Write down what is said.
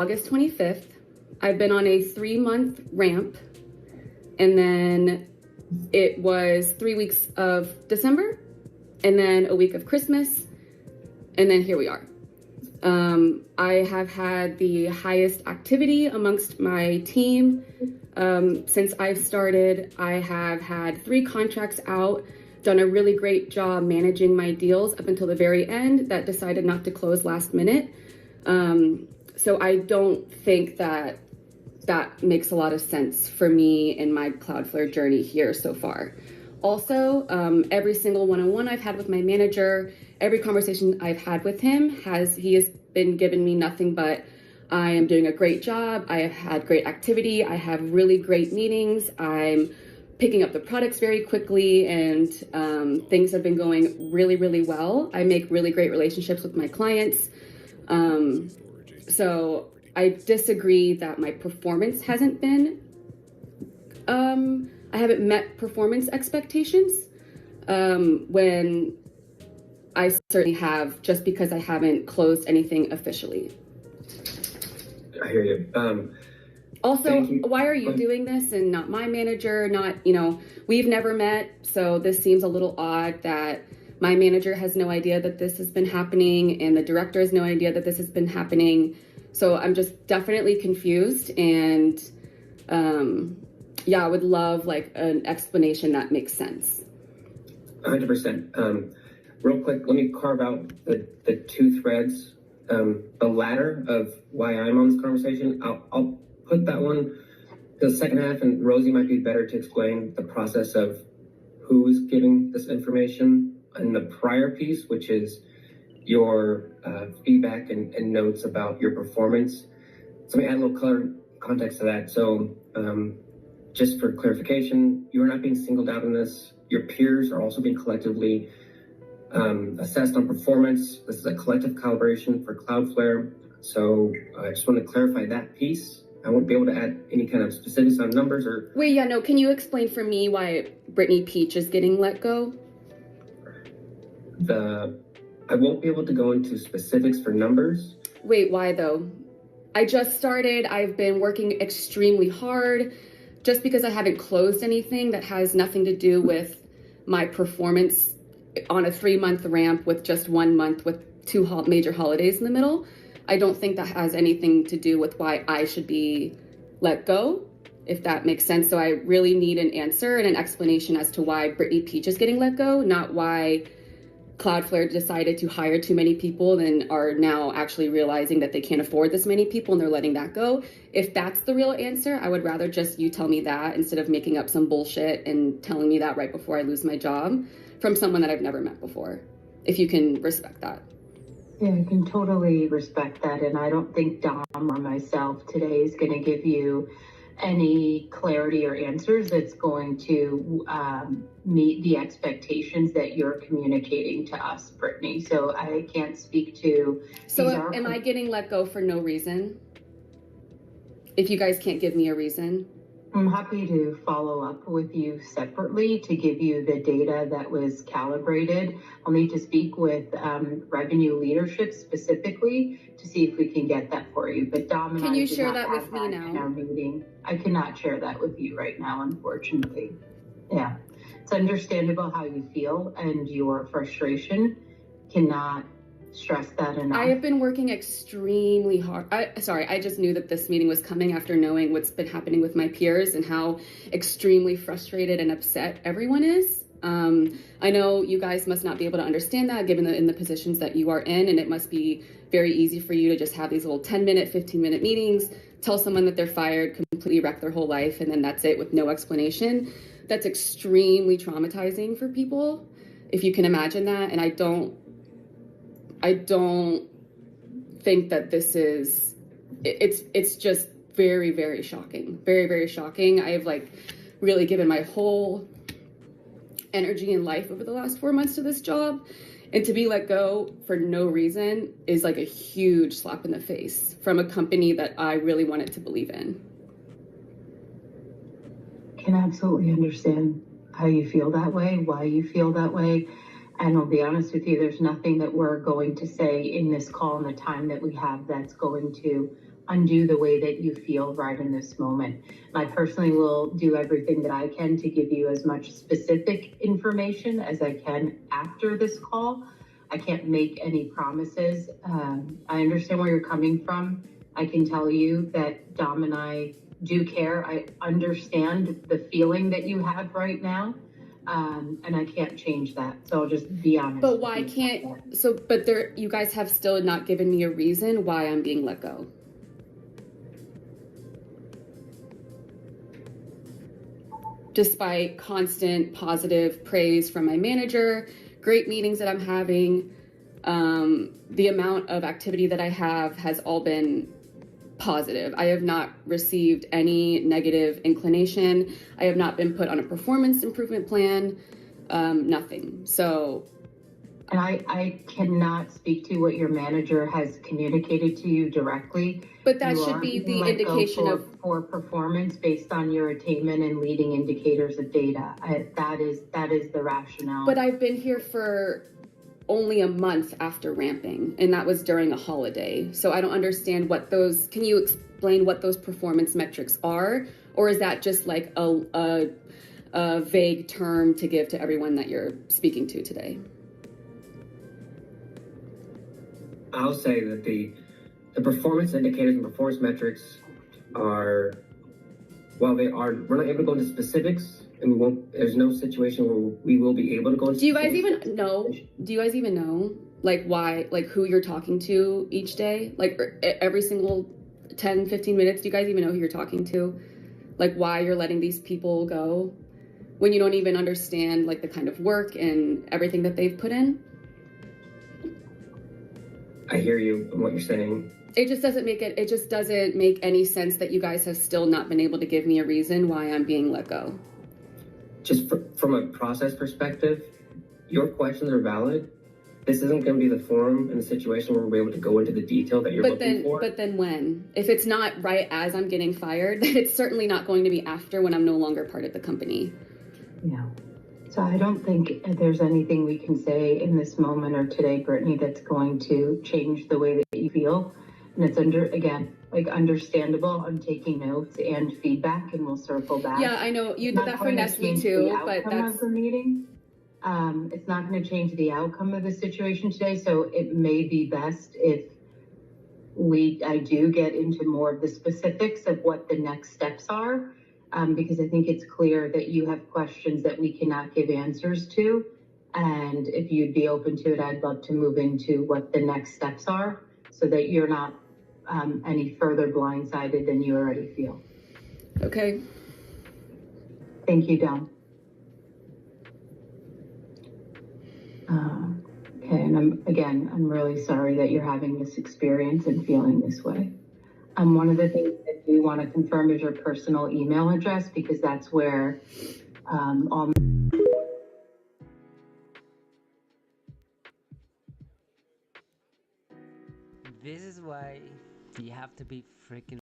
August 25th. I've been on a 3-month ramp, and then it was 3 weeks of December, and then a week of Christmas, and then here we are. I have had the highest activity amongst my team. Since I've started, I have had 3 contracts out, done a really great job managing my deals up until the very end that decided not to close last minute. So I don't think that makes a lot of sense for me in my Cloudflare journey here so far. Also, every single one-on-one I've had with my manager, every conversation I've had with him, he has been giving me nothing but, I am doing a great job, I have had great activity, I have really great meetings, I'm picking up the products very quickly, and things have been going really, really well. I make really great relationships with my clients. So I disagree that my performance hasn't been, I haven't met performance expectations, when I certainly have, just because I haven't closed anything officially. I hear you. Also, why are you doing this and not my manager? We've never met, so this seems a little odd that my manager has no idea that this has been happening and the director has no idea that this has been happening. So I'm just definitely confused, and I would love like an explanation that makes sense. 100%. Real quick, let me carve out the 2 threads. The latter of why I'm on this conversation, I'll put that one to the second half, and Rosie might be better to explain the process of who's giving this information. And the prior piece, which is your feedback and notes about your performance. So let me add a little color context to that. So just for clarification, you are not being singled out in this. Your peers are also being collectively assessed on performance. This is a collective calibration for Cloudflare. So I just want to clarify that piece. I won't be able to add any kind of specifics on numbers or... Wait, can you explain for me why Brittany Peach is getting let go? I won't be able to go into specifics for numbers. Wait, why though? I just started, I've been working extremely hard. Just because I haven't closed anything, that has nothing to do with my performance on a 3-month ramp with just 1 month with 2 major holidays in the middle. I don't think that has anything to do with why I should be let go, if that makes sense. So I really need an answer and an explanation as to why Brittany Peach is getting let go, not why Cloudflare decided to hire too many people and are now actually realizing that they can't afford this many people and they're letting that go. If that's the real answer, I would rather just you tell me that instead of making up some bullshit and telling me that right before I lose my job from someone that I've never met before, if you can respect that. Yeah, I can totally respect that. And I don't think Dom or myself today is going to give you any clarity or answers that's going to meet the expectations that you're communicating to us, Brittany. So I can't speak to... So am I getting let go for no reason? If you guys can't give me a reason? I'm happy to follow up with you separately to give you the data that was calibrated. I'll need to speak with revenue leadership specifically to see if we can get that for you. But Dom and can you share that with me now? In our meeting. I cannot share that with you right now, unfortunately. Yeah, it's understandable how you feel and your frustration. Cannot stress that enough. I have been working extremely hard. I just knew that this meeting was coming after knowing what's been happening with my peers and how extremely frustrated and upset everyone is. I know you guys must not be able to understand that given in the positions that you are in, and it must be very easy for you to just have these little 10-minute, 15-minute meetings, tell someone that they're fired, completely wreck their whole life, and then that's it with no explanation. That's extremely traumatizing for people, if you can imagine that. And I don't think that this is, it's just very, very shocking. Very, very shocking. I have really given my whole energy and life over the last 4 months to this job, and to be let go for no reason is like a huge slap in the face from a company that I really wanted to believe in. Can absolutely understand how you feel that way, why you feel that way. And I'll be honest with you, there's nothing that we're going to say in this call in the time that we have that's going to undo the way that you feel right in this moment. I personally will do everything that I can to give you as much specific information as I can after this call. I can't make any promises. I understand where you're coming from. I can tell you that Dom and I do care. I understand the feeling that you have right now. And I can't change that. So I'll just be honest. But why can't, so, but there, you guys have still not given me a reason why I'm being let go. Despite constant positive praise from my manager, great meetings that I'm having, the amount of activity that I have has all been positive. I have not received any negative inclination. I have not been put on a performance improvement plan, nothing. So. And I cannot speak to what your manager has communicated to you directly. But that should be the indication of poor performance based on your attainment and leading indicators of data. That is the rationale. But I've been here for only a month after ramping, and that was during a holiday. So I don't understand what those, can you explain what those performance metrics are? Or is that just like a vague term to give to everyone that you're speaking to today? I'll say that the performance indicators and performance metrics are, while they are, we're not able to go into specifics, and we won't, there's no situation where we will be able to go into Do you guys even know, like, why, like, who you're talking to each day? Like, every single 10, 15 minutes, do you guys even know who you're talking to? Like, why you're letting these people go when you don't even understand, like, the kind of work and everything that they've put in? I hear you and what you're saying. It just doesn't make any sense that you guys have still not been able to give me a reason why I'm being let go. Just from a process perspective, your questions are valid. This isn't going to be the forum and the situation where we're able to go into the detail that you're looking for. But then when? If it's not right as I'm getting fired, then it's certainly not going to be after when I'm no longer part of the company. Yeah. So I don't think there's anything we can say in this moment or today, Brittany, that's going to change the way that you feel. And it's understandable. I'm taking notes and feedback, and we'll circle back. Yeah, I know you did that for Nestle too, but that's of the meeting. It's not going to change the outcome of the situation today. So it may be best if I do get into more of the specifics of what the next steps are. Because I think it's clear that you have questions that we cannot give answers to. And if you'd be open to it, I'd love to move into what the next steps are so that you're not any further blindsided than you already feel. Okay. Thank you, Dom. Okay, and I'm really sorry that you're having this experience and feeling this way. One of the things that we want to confirm is your personal email address, because that's where all. This is why you have to be freaking